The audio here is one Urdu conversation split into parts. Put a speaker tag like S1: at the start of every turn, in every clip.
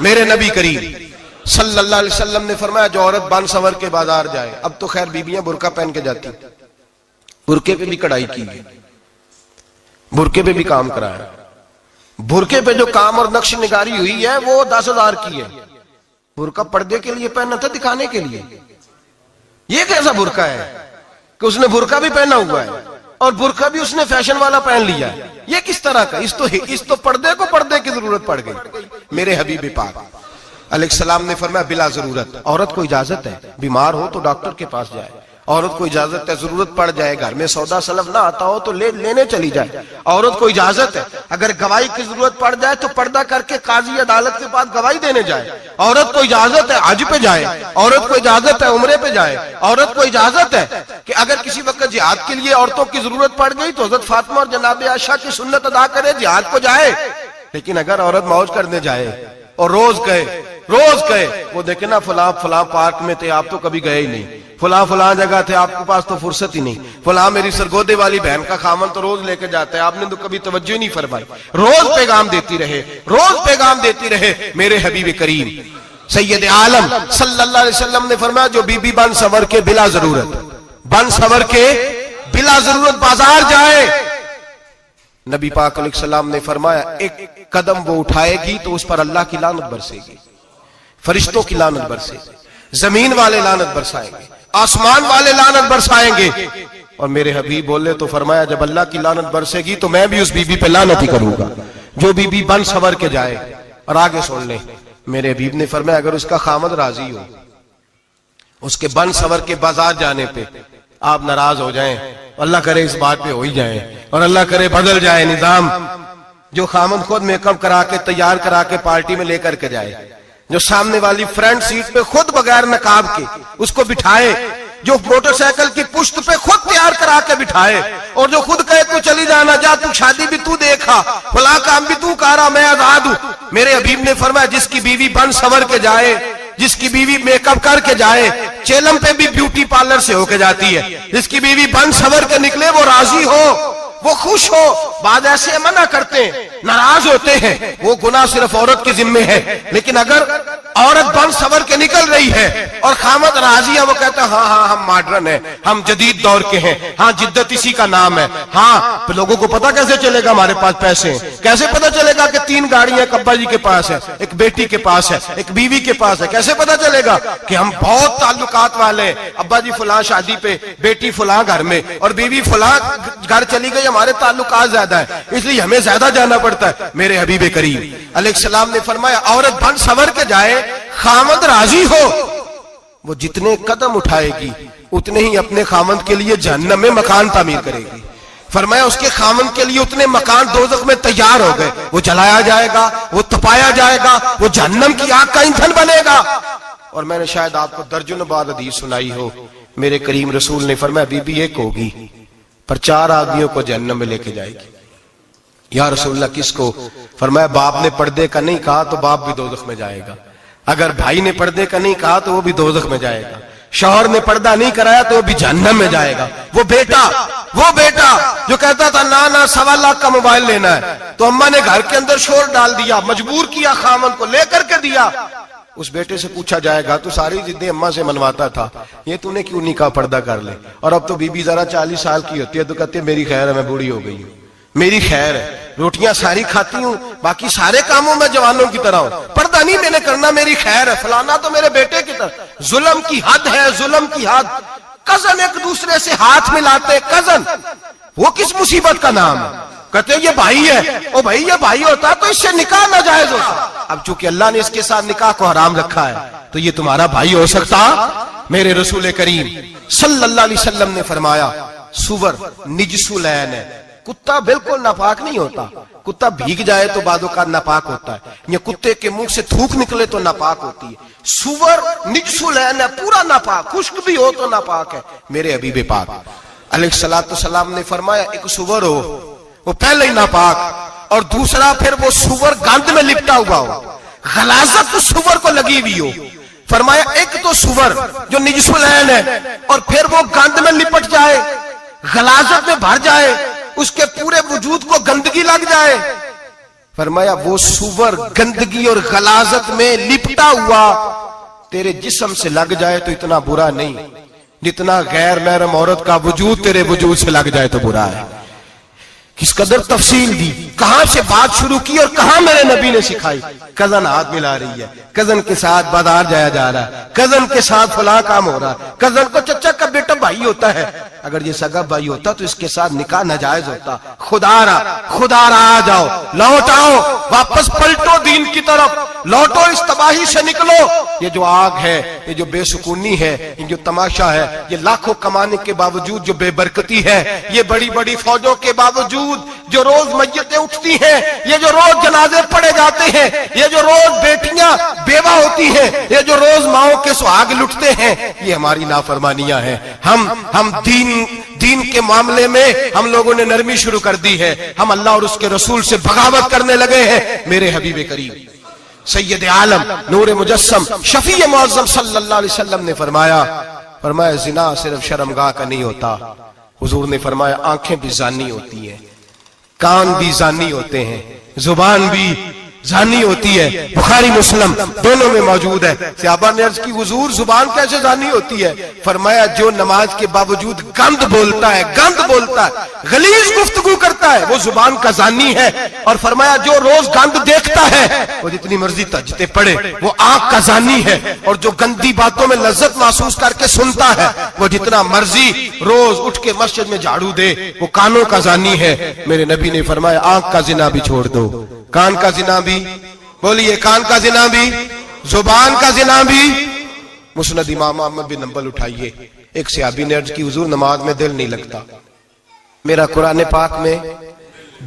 S1: میرے نبی کریم صلی اللہ علیہ وسلم نے فرمایا جو عورت بن سور کے بازار جائے، اب تو خیر بیبیاں برقع پہن کے جاتی، برقعے پہ بھی کڑھائی کی ہے، برقعے پہ بھی کام کرایا، برقعے پہ جو کام اور نقش نگاری ہوئی ہے وہ 10,000 کی ہے۔ برقع پردے کے لیے پہننا تھا، دکھانے کے لیے۔ یہ کیسا برقع ہے کہ اس نے برقع بھی پہنا ہوا ہے اور برقع بھی اس نے فیشن والا پہن لیا ہے؟ یہ کس طرح کا؟ اس تو پردے کو پردے کی ضرورت پڑ گئی۔ میرے حبیب پاک علیہ السلام نے فرمایا بلا ضرورت، عورت کو اجازت ہے بیمار ہو تو ڈاکٹر کے پاس جائے، عورت کو اجازت ہے ضرورت پڑ جائے گھر میں سودا سلف نہ آتا ہو تو لینے چلی جائے، عورت کو اجازت ہے اگر گواہی کی ضرورت پڑ جائے تو پردہ کر کے قاضی عدالت کے پاس گواہی دینے جائے، عورت کو اجازت ہے حج پہ جائے، عورت کو اجازت ہے عمرے پہ جائے، عورت کو اجازت ہے کہ اگر کسی وقت جہاد کے لیے عورتوں کی ضرورت پڑ گئی تو حضرت فاطمہ اور جناب عائشہ کی سنت ادا کرے، جہاد کو جائے۔ لیکن اگر عورت موج کرنے جائے اور روز کہے وہ دیکھیں نا فلاں پارک میں تھے آپ تو کبھی گئے ہی نہیں، فلاں جگہ تھے آپ کے پاس تو فرصت ہی نہیں، فلاں میری سرگودے والی بہن کا خامن تو روز لے کے جاتا ہے آپ نے تو کبھی توجہ ہی نہیں فرمائی، روز پیغام دیتی رہے۔ میرے حبیب کریم سید عالم صلی اللہ علیہ وسلم نے فرمایا جو بی بی بن سور کے بلا ضرورت بازار جائے، نبی پاک علیہ السلام نے فرمایا ایک قدم وہ اٹھائے گی تو اس پر اللہ کی لعنت برسے گی، فرشتوں کی لعنت برسے گی، زمین والے لعنت برسائیں گے، آسمان والے لعنت برسائیں گے۔ اور میرے حبیب بولے تو فرمایا جب اللہ کی لعنت برسے گی تو میں بھی اس بی بی پہ لعنت ہی کروں گا جو بی بی بن سور کے جائے۔ اور آگے سن لیں، میرے حبیب نے فرمایا اگر اس کا خامد راضی ہو اس کے بن سور کے بازار جانے پہ، آپ ناراض ہو جائیں، اللہ کرے اس بات پہ ہو ہی جائیں اور اللہ کرے بدل جائے نظام، جو خامد خود میک اپ کرا کے تیار کرا کے پارٹی میں لے کر کے جائے، جو سامنے والی فرنٹ سیٹ پہ خود بغیر نقاب کے اس کو بٹھائے، جو موٹر سائیکل کی پشت پہ خود تیار کرا کے بٹھائے اور جو خود کہے تو چلی جانا جا، تو شادی بھی تو دیکھا، فلاں کام بھی تو کرا، میں آزاد ہوں۔ میرے حبیب نے فرمایا جس کی بیوی بن سور کے جائے، جس کی بیوی میک اپ کر کے جائے، چیلم پہ بھی بیوٹی پارلر سے ہو کے جاتی ہے، جس کی بیوی بن سور کے نکلے وہ راضی ہو، وہ خوش ہو۔ بعض ایسے منع کرتے ہیں، ناراض ہوتے ہیں، وہ گناہ صرف عورت کے ذمے ہے، لیکن اگر عورت بن سور کے نکل رہی ہے اور خامد راضی ہے، وہ کہتا ہے ہاں ہم ماڈرن ہیں، ہم جدید دور کے ہیں، ہاں جدت اسی کا نام ہے، ہاں پھر لوگوں کو پتا کیسے چلے گا ہمارے پاس پیسے ہیں، کیسے پتا چلے گا کہ 3 گاڑیاں ایک ابا جی کے پاس ہے، ایک بیٹی کے پاس ہے، ایک بیوی کے پاس ہے، کیسے پتا چلے گا کہ ہم بہت تعلقات والے ہیں، ابا جی فلاں شادی پہ، بیٹی فلاں گھر میں اور بیوی فلاں گھر چلی گئی، ہمارے تعلقات زیادہ ہے اس لیے ہمیں زیادہ جانا پڑتا ہے۔ میرے حبیب کریم علیہ السلام نے فرمایا عورت بن سور کے جائے، خامد راضی ہو، وہ جتنے قدم اٹھائے گی اتنے ہی اپنے خامد کے لیے جہنم میں مکان تعمیر کرے گی۔ فرمایا اس کے خامد کے لیے اتنے مکان دوزخ میں تیار ہو گئے، وہ جلایا جائے گا، وہ تپایا جائے گا، وہ جہنم کی آگ کا ایندھن بنے گا۔ اور میں نے شاید آپ کو درجن بعد حدیث سنائی ہو، میرے کریم رسول نے فرمایا بی بی ایک ہوگی پر 4 آدمیوں کو جہنم میں لے کے جائے گی۔ یا رسول اللہ کس کو؟ فرمایا باپ نے پردے کا نہیں کہا تو باپ بھی دوزخ میں جائے گا، اگر بھائی نے پردے کا نہیں کہا تو وہ بھی دوزخ میں جائے گا، شوہر نے پردہ نہیں کرایا تو وہ بھی جہنم میں جائے گا، وہ بیٹا جو کہتا تھا نا 1.25 لاکھ کا موبائل لینا ہے تو اماں نے گھر کے اندر شور ڈال دیا، مجبور کیا، خامن کو لے کر کے دیا، اس بیٹے سے پوچھا جائے گا تو ساری ضدیں اماں سے منواتا تھا، یہ تو نے کیوں نہیں کہا پردہ کر لے؟ اور اب تو بی بی ذرا 40 سال کی ہوتی ہے تو کہتے ہیں میری خیر ہے میں بوڑھی ہو گئی ہوں، میری خیر ہے، روٹیاں ساری کھاتی ہوں، باقی سارے کاموں میں جوانوں کی طرح ہوں، پردہ نہیں میں نے کرنا، میری خیر ہے، فلانا تو میرے بیٹے کی طرح۔ ظلم کی حد ہے، ظلم کی حد۔ کزن ایک دوسرے سے ہاتھ ملاتے، کزن، وہ کس مصیبت کا نام ہے؟ کہتے ہیں یہ بھائی ہے، او بھائی یہ بھائی ہوتا تو اس سے نکاح ناجائز ہوتا، اب چونکہ اللہ نے اس کے ساتھ نکاح کو حرام رکھا ہے تو یہ تمہارا بھائی ہو سکتا؟ میرے رسول کریم صلی اللہ علیہ وسلم نے فرمایا سور نجس العین ہے، کتا بالکل ناپاک نہیں ہوتا، کتا بھیگ جائے تو بعد اوقات ناپاک ہوتا ہے، یا کتے کے منہ سے تھوک نکلے تو ناپاک ہوتی ہے، سور نجس العین ہے، پورا ناپاک، خشک بھی ہو تو ناپاک ہے۔ میرے حبیب پاک علیہ السلام نے فرمایا ایک سور ہو وہ پہلے ہی ناپاک، اور دوسرا پھر وہ سور گند میں لپٹا ہوا ہو، غلاظت تو سور کو لگی ہوئی ہو۔ فرمایا ایک تو سور جو نجس العین ہے اور پھر وہ گند میں لپٹ جائے، غلاظت میں بھر جائے، اس کے پورے وجود کو گندگی لگ جائے۔ فرمایا وہ سور گندگی اور غلاظت میں لپٹا ہوا تیرے جسم سے لگ جائے تو اتنا برا نہیں جتنا غیر محرم عورت کا وجود تیرے وجود سے لگ جائے تو برا ہے. کس قدر تفصیل دی, کہاں سے بات شروع کی اور کہاں میرے نبی نے سکھائی. کزن ہاتھ ملا رہی ہے, کزن کے ساتھ بازار جایا جا رہا ہے, کزن کے ساتھ فلاں کام ہو رہا ہے, کزن کو چچا کا بیٹا بھائی ہوتا ہے. اگر یہ سگا بھائی ہوتا تو اس کے ساتھ نکاح ناجائز ہوتا. خدا را آ جاؤ, لوٹ آؤ, واپس پلٹو دین کی طرف, لوٹو اس تباہی سے نکلو. یہ جو آگ ہے, یہ جو بے سکونی ہے, یہ جو تماشا ہے, یہ لاکھوں کمانے کے باوجود جو بے برکتی ہے, یہ بڑی بڑی فوجوں کے باوجود جو روز میتیں اٹھتی ہیں, یہ جو روز جنازے پڑے جاتے ہیں, یہ جو روز بیٹیاں بیوہ ہوتی ہیں, یہ جو روز ماؤں کے سہاگ لٹتے ہیں, یہ ہماری نافرمانیاں ہیں. ہم دین کے معاملے میں ہم لوگوں نے نرمی شروع کر دی ہے. ہم اللہ اور اس کے رسول سے بغاوت کرنے لگے ہیں. میرے حبیب کریم سید عالم نور مجسم شفیع معظم صلی اللہ علیہ وسلم نے فرمایا زنا صرف شرمگاہ کا نہیں ہوتا. حضور نے فرمایا آنکھیں بھی زانی ہوتی ہیں, کان بھی زانی ہوتے ہیں, زبان بھی زانی ہوتی ہے. بخاری مسلم دونوں میں موجود ہے. صحابہ نے عرض کی حضور زبان کیسے زانی ہوتی ہے؟ فرمایا جو نماز کے باوجود گند بولتا ہے, غلیظ گفتگو کرتا ہے, وہ زبان کا زانی ہے. اور فرمایا جو روز گند دیکھتا ہے, وہ جتنی مرضی تہجدیں پڑھے, وہ آنکھ کا زانی ہے. اور جو گندی باتوں میں لذت محسوس کر کے سنتا ہے, وہ جتنا مرضی روز اٹھ کے مسجد میں جھاڑو دے, وہ کانوں کا زانی ہے. میرے نبی نے فرمایا آنکھ کا زنا بھی چھوڑ دو, کان کا زنا بھی, بولیے کان کا زنا بھی, زبان کا زنا بھی. مسند امام احمد بن حنبل اٹھائیے. ایک صحابی نے عرض کی حضور نماز میں دل نہیں لگتا, میرا قرآن پاک میں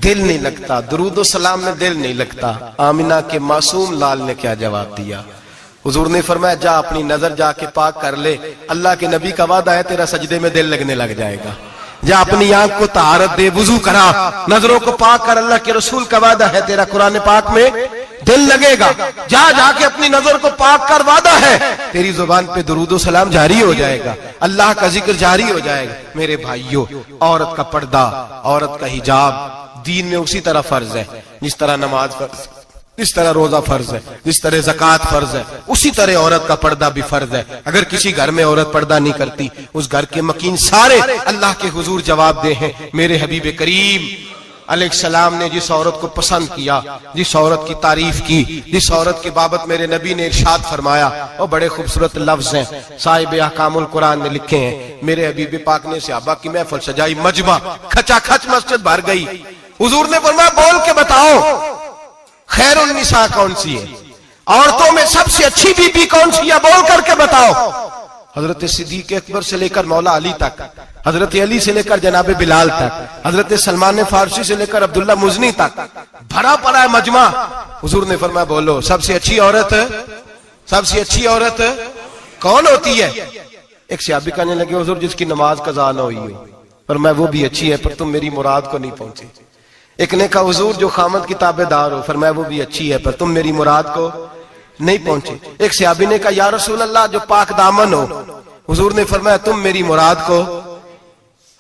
S1: دل نہیں لگتا, درود و سلام میں دل نہیں لگتا. آمنہ کے معصوم لال نے کیا جواب دیا؟ حضور نے فرمایا جا اپنی نظر جا کے پاک کر لے, اللہ کے نبی کا وعدہ ہے تیرا سجدے میں دل لگنے لگ جائے گا. جا اپنی آنکھ کو طہارت دے, وضو کرا, نظروں کو پاک کر, اللہ کے رسول کا وعدہ ہے تیرا قرآن پاک میں دل لگے گا. جا کے اپنی نظر کو پاک کر, وعدہ ہے تیری زبان پہ درود و سلام جاری ہو جائے گا, اللہ کا ذکر جاری ہو جائے گا. میرے بھائیوں, عورت کا پردہ, عورت کا حجاب دین میں اسی طرح فرض ہے جس طرح نماز فرض, جس طرح روزہ فرض ہے, جس طرح زکوٰۃ فرض ہے, اسی طرح عورت کا پردہ بھی فرض ہے. اگر کسی گھر میں عورت پردہ نہیں کرتی, اس گھر کے مکین سارے اللہ کے حضور جواب دے ہیں. میرے حبیب کریم علیہ السلام نے جس عورت کو پسند کیا, جس عورت کی تعریف کی, جس عورت کی بابت میرے نبی نے ارشاد فرمایا, وہ بڑے خوبصورت لفظ ہیں صاحب احکام القرآن نے لکھے ہیں. میرے حبیب پاک نے صحابہ کی محفل سجائی, مجمع کھچا کھچ مسجد بھر گئی. حضور نے فرمایا بول کے بتاؤ خیر النساء کون سی ہے, عورتوں میں سب سے اچھی بی بی کون سی ہے, بول کر کے بتاؤ. حضرت صدیق اکبر سے لے کر مولا علی تک, حضرت علی سے لے کر جناب بلال تک, حضرت سلمان فارسی سے لے کر عبداللہ مزنی تک بھرا پڑا ہے مجمع. حضور نے فرمایا بولو سب سے اچھی عورت کون ہوتی ہے؟ ایک صحابی کہنے لگے حضور جس کی نماز قضا نہ ہوئی ہو. فرمایا وہ بھی اچھی ہے پر تم میری مراد کو نہیں پہنچے. ایک نے کہا حضور جو خامد کی تابعدار ہو. فرمایا وہ بھی اچھی ہے پر تم میری مراد کو نہیں پہنچے. ایک صحابی نے کہا یا رسول اللہ جو پاک دامن ہو. حضور نے فرمایا تم میری مراد کو.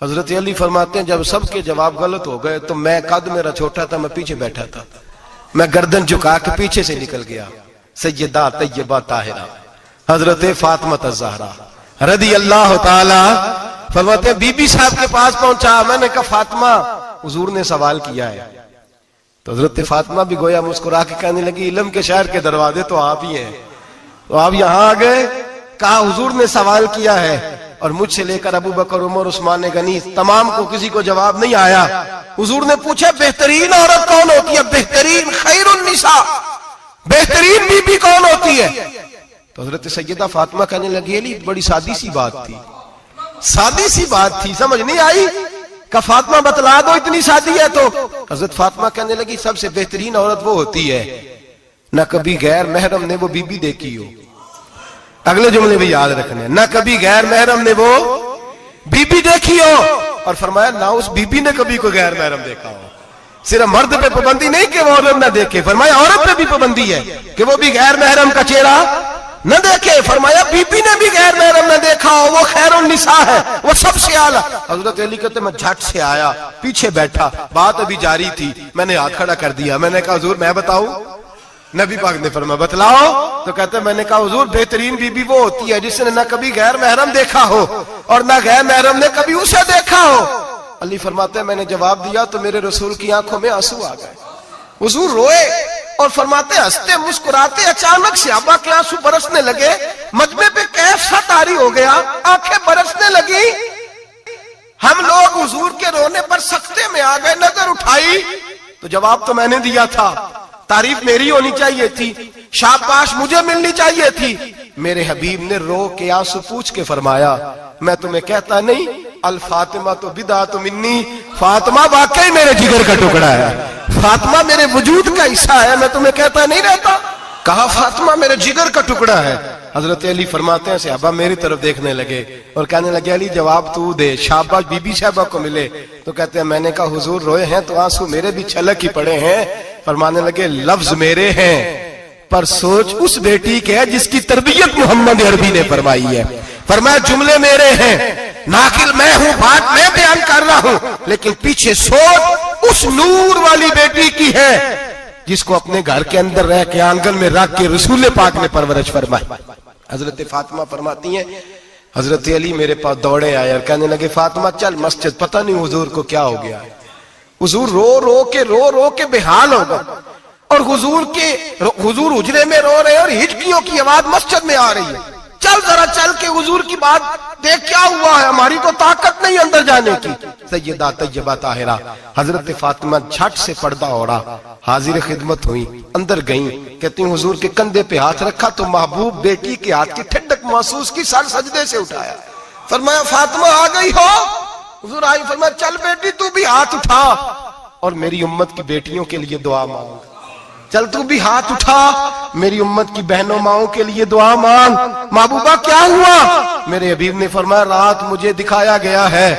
S1: حضرت علی فرماتے ہیں جب سب کے جواب غلط ہو گئے تو میں, قد میرا چھوٹا تھا, میں پیچھے بیٹھا تھا, میں گردن جھکا کے پیچھے سے نکل گیا. سیدہ طیبہ طاہرہ حضرت فاطمہ الزہرا رضی اللہ تعالی فرماتے ہیں بی بی صاحب کے پاس پہنچا. میں نے کہا فاطمہ حضور نے سوال کیا ہے. تو حضرت فاطمہ بھی گویا مسکرا کے کہنے لگی علم کے شہر کے دروازے تو آپ ہی ہیں, تو آپ یہاں آ گئے. کہا حضور نے سوال کیا ہے اور مجھ سے لے کر ابو بکر عمر عثمان غنی تمام کو کسی کو جواب نہیں آیا. حضور نے پوچھا بہترین عورت کون ہوتی ہے, بہترین خیر النساء, بہترین بی بی کون ہوتی ہے؟ تو حضرت سیدہ فاطمہ کہنے لگی علی بڑی سادی سی بات تھی, سادی سی بات تھی, سمجھ نہیں آئی. کہ فاطمہ بتلا دو اتنی سادی ہے. تو حضرت فاطمہ کہنے لگی سب سے بہترین عورت وہ ہوتی ہے نہ کبھی غیر محرم نے وہ بی بی دیکھی ہو. اگلے جملے بھی یاد رکھنے, نہ کبھی غیر محرم نے وہ بی بی دیکھی ہو, اور فرمایا نہ اس بی بی نے کبھی کوئی غیر محرم دیکھا ہو. صرف مرد پہ پابندی نہیں کہ وہ عورت نہ دیکھے, فرمایا عورت پہ بھی پابندی ہے کہ وہ بھی غیر محرم کا چہرہ نہ دیکھے. فرمایا بی نے بھی غیر محرم نہ دیکھا ہو, وہ خیر النساء ہے, وہ سب سے اعلیٰ. حضرت علی کہتے میں جھٹ سے آیا, پیچھے بیٹھا, بات ابھی جاری تھی, میں نے ہاتھ کھڑا کر دیا. میں نے کہا حضور میں بتاؤں؟ نبی پاک نے فرمایا بتلاؤ. تو کہتے میں نے کہا حضور بہترین بی بی وہ ہوتی ہے جس نے نہ کبھی غیر محرم دیکھا ہو اور نہ غیر محرم نے کبھی اسے دیکھا ہو. علی فرماتے ہیں میں نے جواب دیا تو میرے رسول کی آنکھوں میں آنسو آ گئے. حضور روئے اور فرماتے ہنستے مسکراتے اچانک صحابہ کے آنسو برسنے لگے. مجمع پہ کیف سا طاری ہو گیا, آنکھیں برسنے لگی. ہم لوگ حضور کے رونے پر سکتے میں آ گئے. نظر اٹھائی تو جواب تو میں نے دیا تھا, تعریف میری ہونی چاہیے تھی, شاباش مجھے ملنی چاہیے تھی. میرے حبیب نے رو کے آنسو پوچھ کے فرمایا میں تمہیں کہتا نہیں الفاطمہ تو بدعۃ منی, فاطمہ واقعی میرے جگر کا ٹکڑا ہے, فاطمہ میرے وجود کا حصہ ہے, میں تمہیں کہتا نہیں رہتا. کہا فاطمہ میرے جگر کا ٹکڑا ہے. حضرت علی فرماتے ہیں صحابہ میری طرف دیکھنے لگے اور کہنے لگے علی جواب تو دے, شاباش بی بی صاحبہ کو ملے. تو کہتے ہیں میں نے کہا حضور روئے ہیں تو آنسو میرے بھی چھلک ہی پڑے ہیں. فرمانے لگے لفظ میرے ہیں پر سوچ اس بیٹی کے ہے جس کی تربیت محمد عربی نے فرمائی ہے. فرمایا جملے میرے ہیں, ناقل میں ہوں, بات میں بیان کر رہا ہوں, لیکن پیچھے سوچ اس نور والی بیٹی کی ہے جس کو اپنے گھر کے اندر رہ کے آنگن میں رکھ کے رسول پاک نے پرورش فرمائی. حضرت فاطمہ فرماتی ہیں حضرت علی میرے پاس دوڑے آئے اور کہنے لگے فاطمہ چل مسجد, پتہ نہیں حضور کو کیا ہو گیا. حضور رو رو کے بحال ہو گئے اور حضور حجرے میں رو رہے اور ہچکیوں کی آواز مسجد میں آ رہی ہے. چل ذرا چل کے حضور کی بات دیکھ کیا ہوا ہے, ہماری تو طاقت نہیں اندر جانے کی. سیدہ طیبہ طاہرہ حضرت فاطمہ جھٹ سے پردہ اوڑا, حاضر خدمت ہوئی, اندر گئیں. کہتی ہیں حضور کے کندھے پہ ہاتھ رکھا تو محبوب بیٹی کے ہاتھ کی ٹھنڈک محسوس کی, سر سجدے سے اٹھایا. فرمایا فاطمہ آ گئی ہو؟ حضور آئی. فرمایا چل بیٹی تو بھی ہاتھ اٹھا اور میری امت کی بیٹیوں کے لیے دعا مانگ. چل تو بھی ہاتھ اٹھا میری امت کی بہنوں ماؤں کے لیے دعا مانگ. محبوبہ کیا ہوا؟ میرے حبیب نے فرمایا رات مجھے دکھایا گیا ہے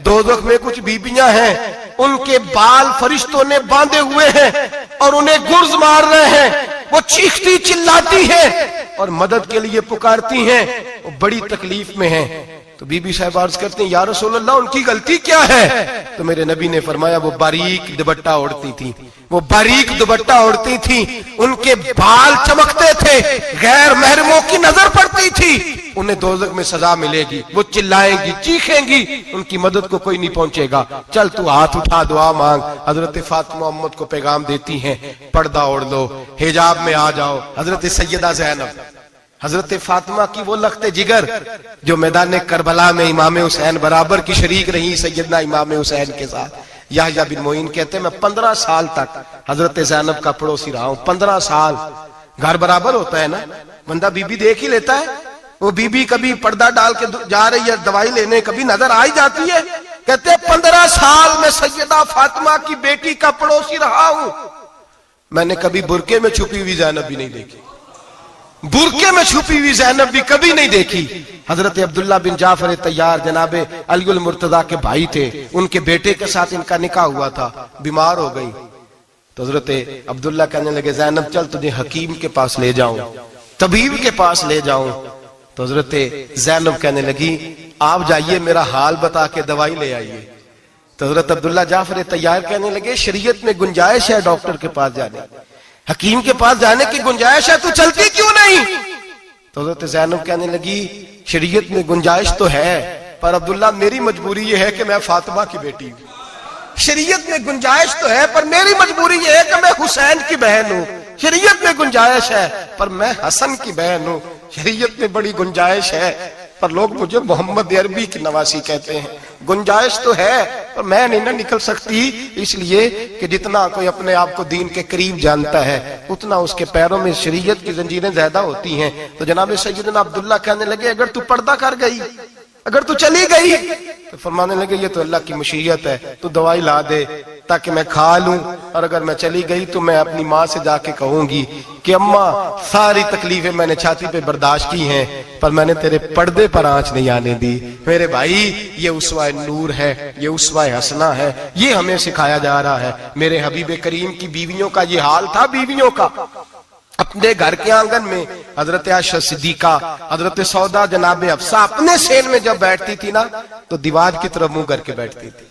S1: دوزخ میں کچھ بیبیاں ہیں, ان کے بال فرشتوں نے باندھے ہوئے ہیں اور انہیں گرز مار رہے ہیں, وہ چیختی چلاتی ہیں اور مدد کے لیے پکارتی ہیں, وہ بڑی تکلیف میں ہیں. تو بی بی صاحب عرض کرتے ہیں یا رسول اللہ ان کی غلطی کیا ہے؟ تو میرے نبی نے فرمایا وہ باریک دوپٹہ اوڑھتی تھی, وہ باریک دوپٹہ اوڑھتی تھی, ان کے بال چمکتے تھے, غیر محرموں کی نظر پڑتی تھی, انہیں دوزخ میں سزا ملے گی, وہ چلائیں گی چیخیں گی, ان کی مدد کو کوئی نہیں پہنچے گا. چل تو ہاتھ اٹھا دعا مانگ. حضرت فاطمہ امت کو پیغام دیتی ہیں پردہ اوڑھ لو, حجاب میں آ جاؤ. حضرت سیدہ زینب حضرت فاطمہ کی وہ لخت جگر جو میدان کربلا میں امام حسین برابر کی شریک رہی سیدنا امام حسین کے ساتھ. یحییٰ بن معین کہتے ہیں میں 15 سال تک حضرت زینب کا پڑوسی رہا ہوں. 15 سال. گھر برابر ہوتا ہے نا, بندہ بی بی دیکھ ہی لیتا ہے. وہ بی بی کبھی پردہ ڈال کے جا رہی ہے دوائی لینے, کبھی نظر آئی جاتی ہے. کہتے ہیں 15 سال میں سیدہ فاطمہ کی بیٹی کا پڑوسی رہا ہوں, میں نے کبھی برقعے میں چھپی ہوئی زینب بھی نہیں دیکھی, برقعے میں چھپی ہوئی زینب بھی کبھی نہیں دیکھی. حضرت عبداللہ بن جعفر طیار جناب علی المرتضیٰ کے بھائی تھے, ان کے بیٹے کے ساتھ ان کا نکاح ہوا تھا, بیمار ہو گئی. تو حضرت عبداللہ کہنے لگے زینب چل تجھے حکیم کے پاس لے جاؤں, طبیب کے پاس لے جاؤں. تو حضرت زینب کہنے لگی آپ جائیے میرا حال بتا کے دوائی لے آئیے. تو حضرت عبداللہ جعفر طیار کہنے لگے شریعت میں گنجائش ہے ڈاکٹر کے پاس جانے, حکیم کے پاس جانے کی گنجائش ہے, تو چلتی کیوں نہیں؟ تو حضرت زینب کہنے لگی شریعت میں گنجائش تو ہے پر عبداللہ میری مجبوری یہ ہے کہ میں فاطمہ کی بیٹی ہوں. شریعت میں گنجائش تو ہے پر میری مجبوری یہ ہے کہ میں حسین کی بہن ہوں. شریعت میں گنجائش ہے پر میں حسن کی بہن ہوں. شریعت میں بڑی گنجائش ہے پر لوگ مجھے محمد عربی کی نواسی کہتے ہیں. گنجائش تو ہے پر میں نہیں نہ نکل سکتی, اس لیے کہ جتنا کوئی اپنے آپ کو دین کے قریب جانتا ہے اتنا اس کے پیروں میں شریعت کی زنجیریں زیادہ ہوتی ہیں. تو جناب سیدنا عبداللہ کہنے لگے اگر تو پردہ کر گئی, اگر تو چلی گئی, تو فرمانے لگے یہ تو اللہ کی مشیت ہے, تو دوائی لا دے تاکہ میں کھا لوں, اور اگر میں چلی گئی تو میں اپنی ماں سے جا کے کہوں گی کہ اماں ساری تکلیفیں میں نے چھاتی پہ برداشت کی ہیں پر میں نے تیرے پردے پر آنچ نہیں آنے دی. میرے بھائی یہ اسوہ نور ہے, یہ اسوہ حسنہ ہے, یہ ہمیں سکھایا جا رہا ہے. میرے حبیب کریم کی بیویوں کا یہ حال تھا. بیویوں کا اپنے گھر کے آنگن میں حضرت عائشہ صدیقہ، حضرت سودا جناب حفصہ اپنے سین میں جب بیٹھتی تھی نا تو دیوار کی طرف منہ کر کے بیٹھتی تھی.